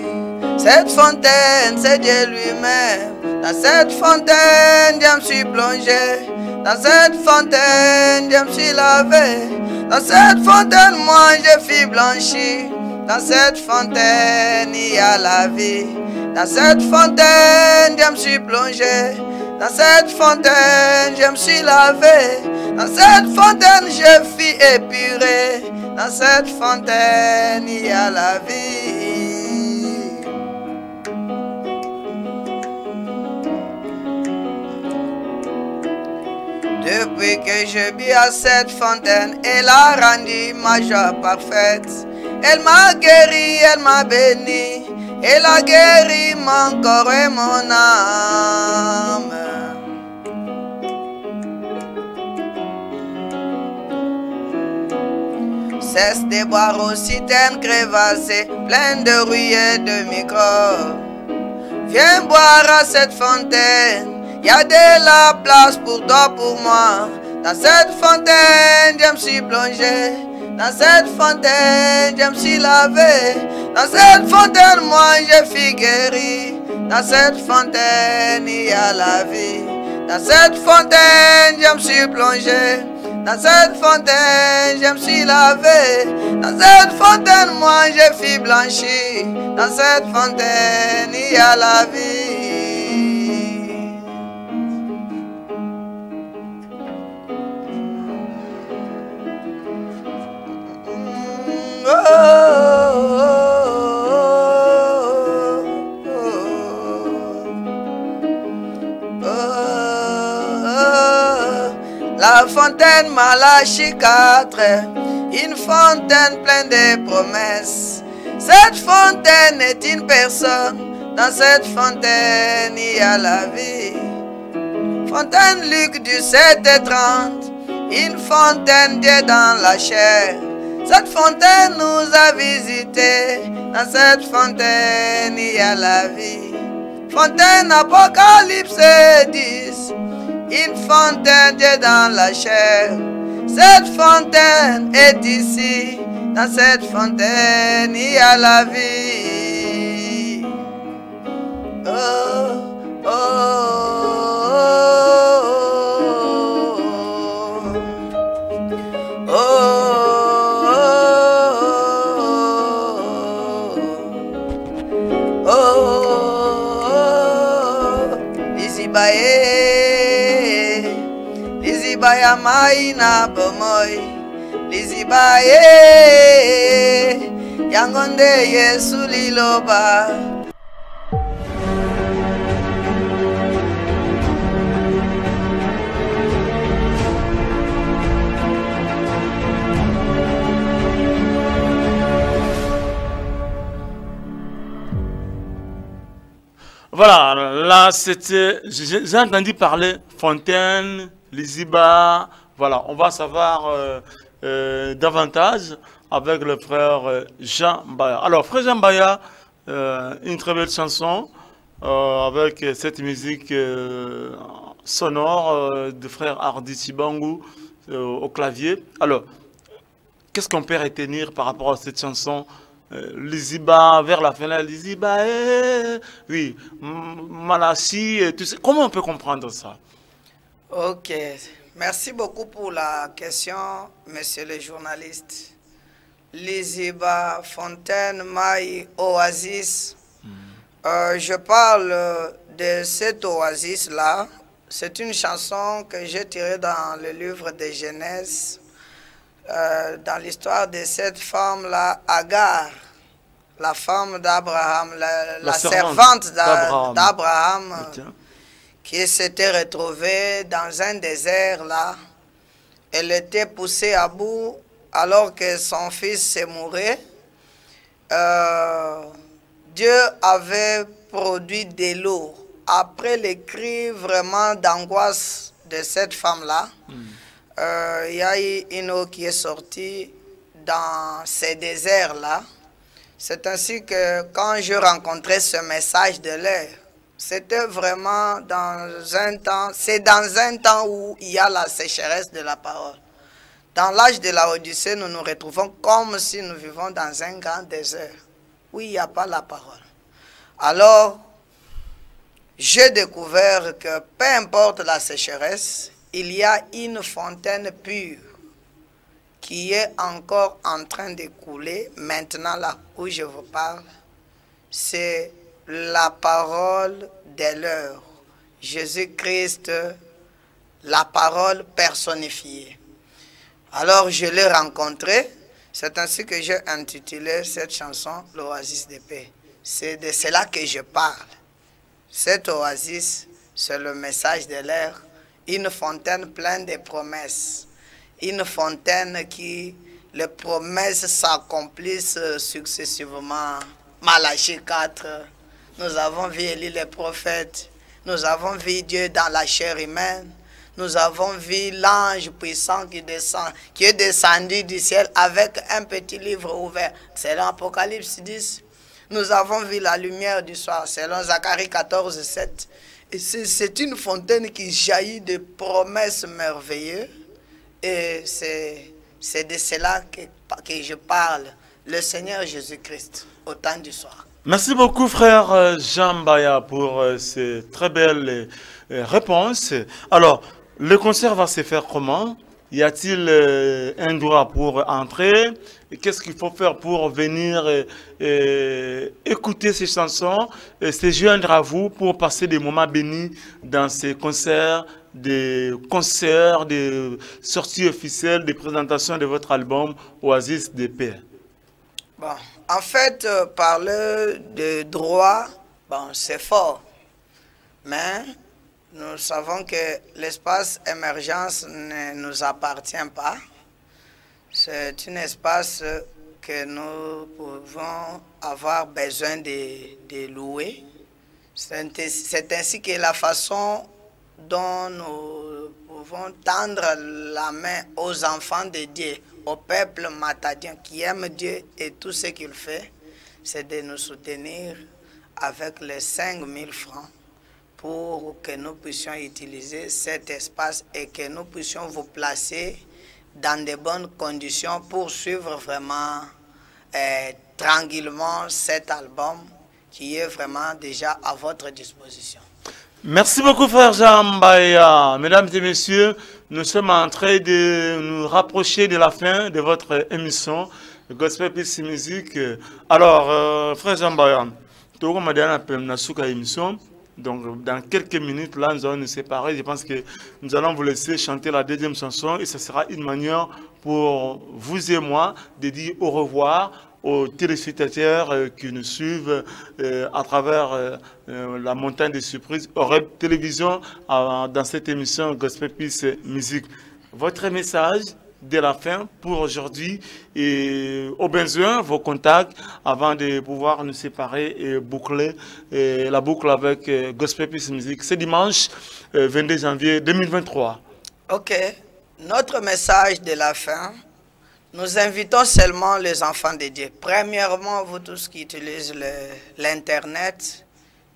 Cette fontaine, c'est Dieu lui-même. Dans cette fontaine, je me suis plongé. Dans cette fontaine, je me suis lavé. Dans cette fontaine, moi, je suis blanchi. Dans cette fontaine, il y a la vie. Dans cette fontaine, je me suis plongé. Dans cette fontaine, je me suis lavé. Dans cette fontaine, je suis épuré. Dans cette fontaine, il y a la vie. Depuis que je vis à cette fontaine, elle a rendu ma joie parfaite. Elle m'a guéri, elle m'a béni. Elle a guéri mon corps et mon âme. Cesse de boire aux citernes crevassées, pleines de ruées de microbes. Viens boire à cette fontaine, y a de la place pour toi, pour moi. Dans cette fontaine, je me suis plongé. Dans cette fontaine, je me suis lavé. Dans cette fontaine, moi, je suis guéri. Dans cette fontaine, il y a la vie. Dans cette fontaine, je me suis plongé. Dans cette fontaine, je me suis lavé. Dans cette fontaine, moi, je suis blanchi. Dans cette fontaine, il y a la vie. La fontaine Malachie 4, une fontaine pleine de promesses. Cette fontaine est une personne, dans cette fontaine il y a la vie. Fontaine Luc du 7 et 30, une fontaine Dieu dans la chair. Cette fontaine nous a visités, dans cette fontaine il y a la vie. Fontaine Apocalypse 10, une fontaine Dieu dans la chair. Cette fontaine est ici, dans cette fontaine il y a la vie. Oh, oh, oh, oh, oh, oh, Lizibaye maina bomoy, Lizibaye yangonde Yesu liloba. Voilà, là c'était, j'ai entendu parler fontaine, Liziba, voilà, on va savoir davantage avec le frère Jean Mbaya. Alors, frère Jean Mbaya, une très belle chanson avec cette musique sonore de frère Hardy Chibangu au clavier. Alors, qu'est-ce qu'on peut retenir par rapport à cette chanson? Liziba, vers la fin, Liziba, oui, Malachie, tout ça. Comment on peut comprendre ça? Ok, merci beaucoup pour la question, monsieur le journaliste. Liziba, fontaine, maille, oasis. Je parle de cette oasis-là. C'est une chanson que j'ai tirée dans le livre de Genèse. Dans l'histoire de cette femme-là, Agar, la femme d'Abraham, la servante d'Abraham, qui s'était retrouvée dans un désert là. Elle était poussée à bout alors que son fils se mourait. Dieu avait produit de l'eau. Après les cris vraiment d'angoisse de cette femme-là, il y a eu une eau qui est sortie dans ces déserts-là. C'est ainsi que quand je rencontrais ce message de l'air, c'était vraiment dans un temps, c'est dans un temps où il y a la sécheresse de la parole. Dans l'âge de la Odyssée, nous nous retrouvons comme si nous vivons dans un grand désert, où il n'y a pas la parole. Alors, j'ai découvert que peu importe la sécheresse, il y a une fontaine pure qui est encore en train de couler. Maintenant, là où je vous parle, c'est la parole de l'heure. Jésus-Christ, la parole personnifiée. Alors, je l'ai rencontré. C'est ainsi que j'ai intitulé cette chanson « L'oasis de paix ». C'est de cela que je parle. Cette oasis, c'est le message de l'air. Une fontaine pleine de promesses. Une fontaine qui, les promesses s'accomplissent successivement. Malachie 4, nous avons vu Élie les prophètes, nous avons vu Dieu dans la chair humaine, nous avons vu l'ange puissant qui est descendu du ciel avec un petit livre ouvert. C'est l'Apocalypse 10. Nous avons vu la lumière du soir, selon Zacharie 14, 7. Et c'est une fontaine qui jaillit de promesses merveilleuses. Et c'est de cela que je parle, le Seigneur Jésus-Christ, au temps du soir. Merci beaucoup, frère Jean Mbaya, pour ces très belles réponses. Alors, le concert va se faire comment? Y a-t-il un droit pour entrer? Qu'est-ce qu'il faut faire pour venir écouter ces chansons, se joindre à vous pour passer des moments bénis dans ces concerts, des sorties officielles, des présentations de votre album Oasis de paix? Bon, en fait, parler de droit, bon, c'est fort. Mais nous savons que l'espace émergence ne nous appartient pas. C'est un espace que nous pouvons avoir besoin de louer. C'est ainsi que la façon dont nous pouvons tendre la main aux enfants de Dieu, au peuple matadien qui aime Dieu et tout ce qu'il fait, c'est de nous soutenir avec les 5 000 francs pour que nous puissions utiliser cet espace et que nous puissions vous placer dans de bonnes conditions pour suivre vraiment tranquillement cet album qui est vraiment déjà à votre disposition. Merci beaucoup, frère Jean Mbaya. Mesdames et messieurs, nous sommes en train de nous rapprocher de la fin de votre émission Gospel Peace Music. Alors, frère Jean Mbaya, tout comme émission. Donc, dans quelques minutes, là, nous allons nous séparer. Je pense que nous allons vous laisser chanter la deuxième chanson et ce sera une manière pour vous et moi de dire au revoir aux téléspectateurs qui nous suivent à travers la montagne des surprises, Oreb Télévision, dans cette émission Gospel Peace Music. Votre message de la fin pour aujourd'hui et au besoin vos contacts avant de pouvoir nous séparer et boucler la boucle avec Gospel Peace Music. C'est dimanche 22 janvier 2023. Ok, notre message de la fin, nous invitons seulement les enfants de Dieu. Premièrement, vous tous qui utilisez l'internet,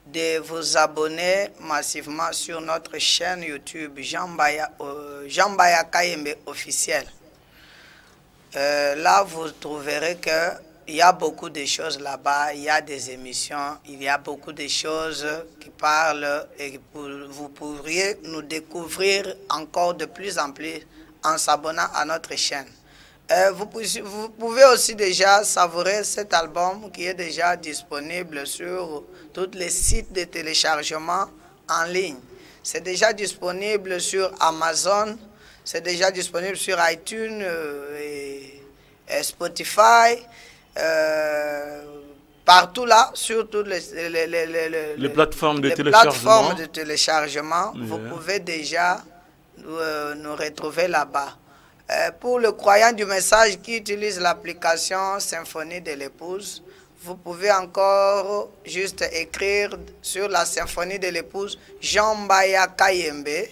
de vous abonner massivement sur notre chaîne YouTube Jean Mbaya Kayembe officiel. Là, vous trouverez qu'il y a beaucoup de choses là-bas, il y a des émissions, il y a beaucoup de choses qui parlent et vous pourriez nous découvrir encore de plus en plus en s'abonnant à notre chaîne. Vous pouvez aussi déjà savourer cet album qui est déjà disponible sur tous les sites de téléchargement en ligne. C'est déjà disponible sur Amazon, c'est déjà disponible sur iTunes et Spotify, partout là, sur toutes les plateformes de téléchargement. Yeah. Vous pouvez déjà nous retrouver là-bas. Pour le croyant du message qui utilise l'application Symphonie de l'épouse, vous pouvez encore juste écrire sur la Symphonie de l'épouse Jean Mbaya Kayembe.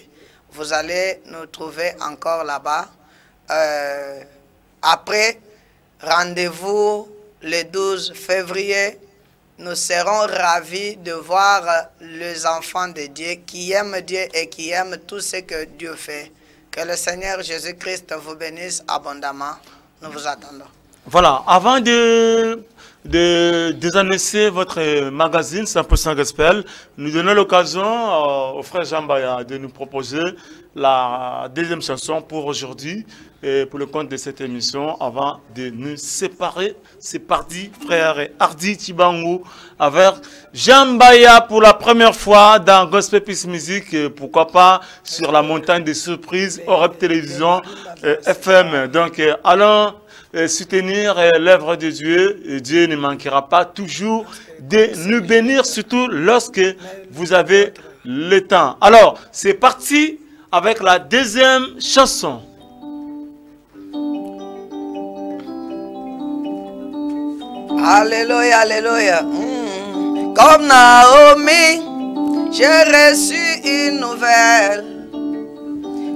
Vous allez nous trouver encore là-bas. Après, rendez-vous le 12 février. Nous serons ravis de voir les enfants de Dieu qui aiment Dieu et qui aiment tout ce que Dieu fait. Que le Seigneur Jésus-Christ vous bénisse abondamment. Nous vous attendons. Voilà, avant de désannoncer votre magazine 100% Gospel, nous donnons l'occasion au frère Jean Mbaya de nous proposer la deuxième chanson pour aujourd'hui et pour le compte de cette émission avant de nous séparer. C'est parti, frère Hardy Tibangu avec Jean Mbaya pour la première fois dans Gospel Peace Music, pourquoi pas sur la montagne des surprises, Oreb Télévision FM. Donc allons soutenir l'œuvre de Dieu. Et Dieu ne manquera pas toujours de nous bénir, surtout lorsque vous avez le temps. Alors, c'est parti avec la deuxième chanson. Alléluia, alléluia. Comme Naomi, j'ai reçu une nouvelle.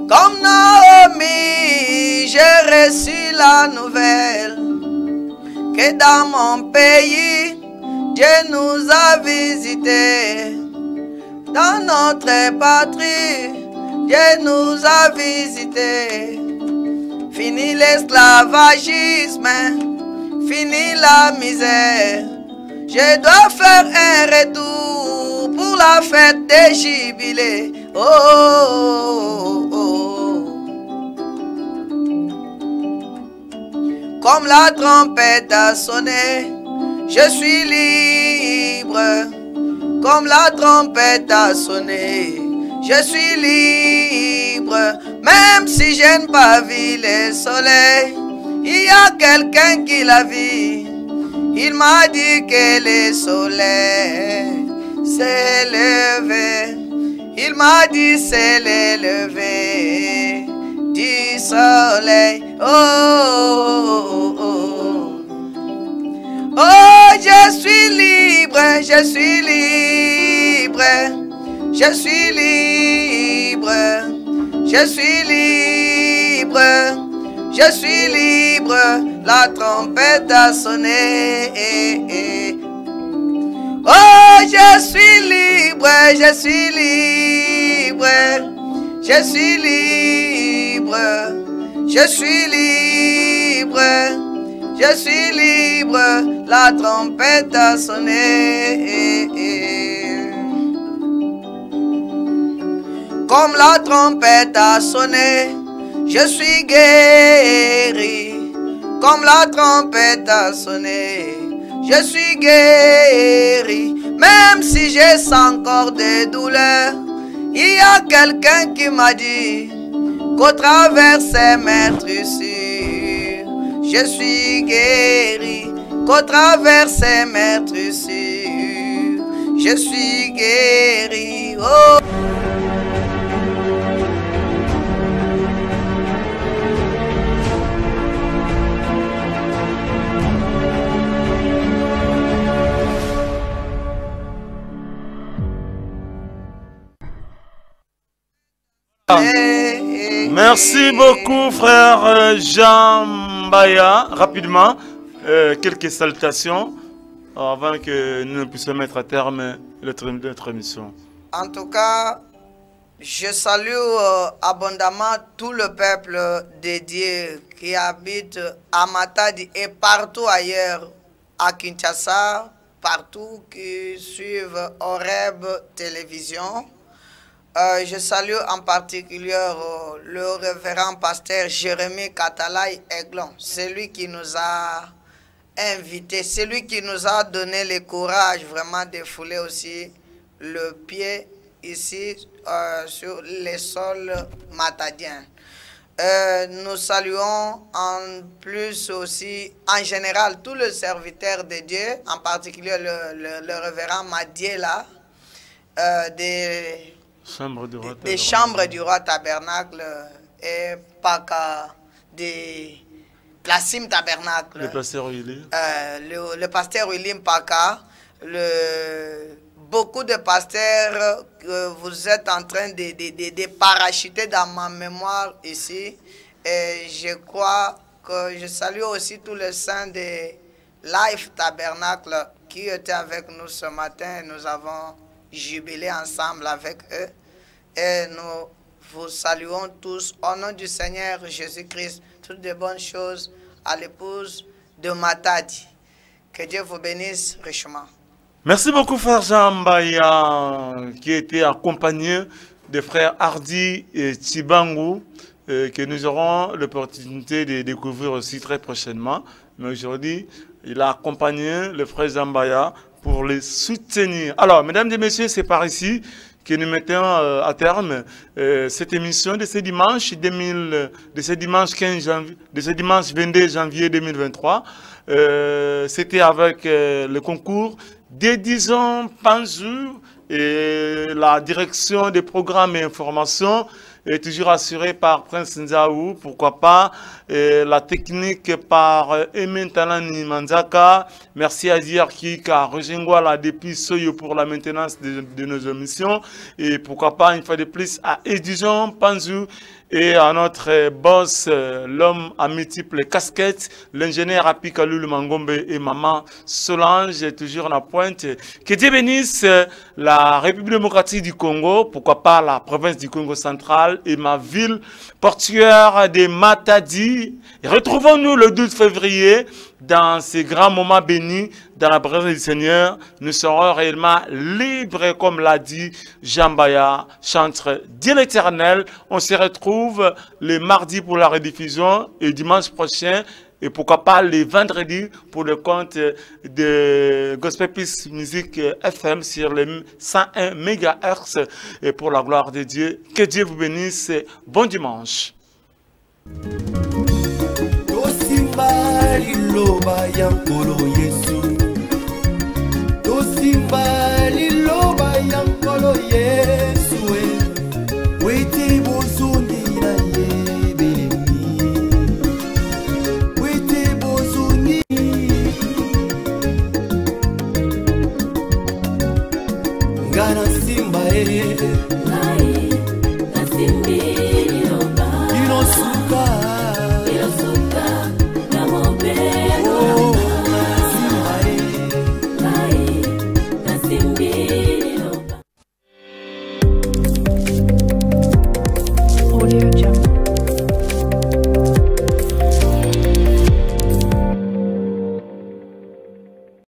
Comme Naomi, j'ai reçu la nouvelle que dans mon pays, Dieu nous a visités. Dans notre patrie, Dieu nous a visités. Fini l'esclavagisme, fini la misère. Je dois faire un retour pour la fête des jubilés. Oh, oh, oh, oh. Comme la trompette a sonné, je suis libre. Comme la trompette a sonné, je suis libre. Même si je n'ai pas vu le soleil, il y a quelqu'un qui l'a vu. Il m'a dit que le soleil s'est levé. Il m'a dit c'est le lever du soleil. Oh, oh, oh. Oh, je suis libre, je suis libre. Je suis libre, je suis libre. Je suis libre, la trompette a sonné. Oh, je suis libre, je suis libre. Je suis libre, je suis libre. Je suis libre, la trompette a sonné. Comme la trompette a sonné, je suis guéri. Comme la trompette a sonné, je suis guéri. Même si j'ai encore des douleurs, il y a quelqu'un qui m'a dit qu'au travers ces meurtrissures, je suis guéri. Qu'au travers ces meurtrissures, je suis guéri. Oh. Merci beaucoup, frère Jean Mbaya. Rapidement, quelques salutations avant que nous puissions mettre à terme notre émission. En tout cas, je salue abondamment tout le peuple de Dieu qui habite à Matadi et partout ailleurs, à Kinshasa, partout qui suivent Horeb Télévision. Je salue en particulier le révérend pasteur Jérémie Katalai Aiglon, celui qui nous a invités, celui qui nous a donné le courage vraiment de fouler aussi le pied ici sur les sols matadiens. Nous saluons en plus aussi, en général, tous les serviteurs de Dieu, en particulier le révérend Madiela des chambres du roi tabernacle et Paka de Plassim tabernacle. Le pasteur Willy. Le pasteur Willy Paka. Beaucoup de pasteurs que vous êtes en train de parachuter dans ma mémoire ici. Et je crois que je salue aussi tous les saints de Life Tabernacle qui étaient avec nous ce matin. Nous avons jubilé ensemble avec eux. Et nous vous saluons tous au nom du Seigneur Jésus-Christ. Toutes de bonnes choses à l'épouse de Matadi. Que Dieu vous bénisse richement. Merci beaucoup, frère Jean Mbaya, qui était accompagné des frères Hardy et Tibangou, que nous aurons l'opportunité de découvrir aussi très prochainement. Mais aujourd'hui, il a accompagné le frère Jean Mbaya pour les soutenir. Alors, mesdames et messieurs, c'est par ici que nous mettons à terme cette émission de ce dimanche 22 janvier 2023. C'était avec le concours d'Edison Panzou et la direction des programmes et informations est toujours assuré par Prince Nzaou, pourquoi pas, la technique par Ementalani Manzaka. Merci à Diarki Rojengwala depuis Soyo pour la maintenance de nos émissions. Et pourquoi pas, une fois de plus, à Edison Panzou et à notre boss, l'homme à multiples casquettes, l'ingénieur Apikalou Mangombe et maman Solange, toujours à la pointe. Que Dieu bénisse la République démocratique du Congo, pourquoi pas la province du Congo central et ma ville portuaire de Matadi. Retrouvons-nous le 12 février dans ces grands moments bénis, dans la présence du Seigneur. Nous serons réellement libres, comme l'a dit Jean Baya, chantre Dieu l'Éternel. On se retrouve le mardi pour la rediffusion et dimanche prochain. Et pourquoi pas les vendredis pour le compte de Gospel Peace Music FM sur les 101 MHz. Et pour la gloire de Dieu, que Dieu vous bénisse. Bon dimanche. Tosimba liloba yankolo Yesu. Tosimba liloba yankolo Yesu. Wete bozo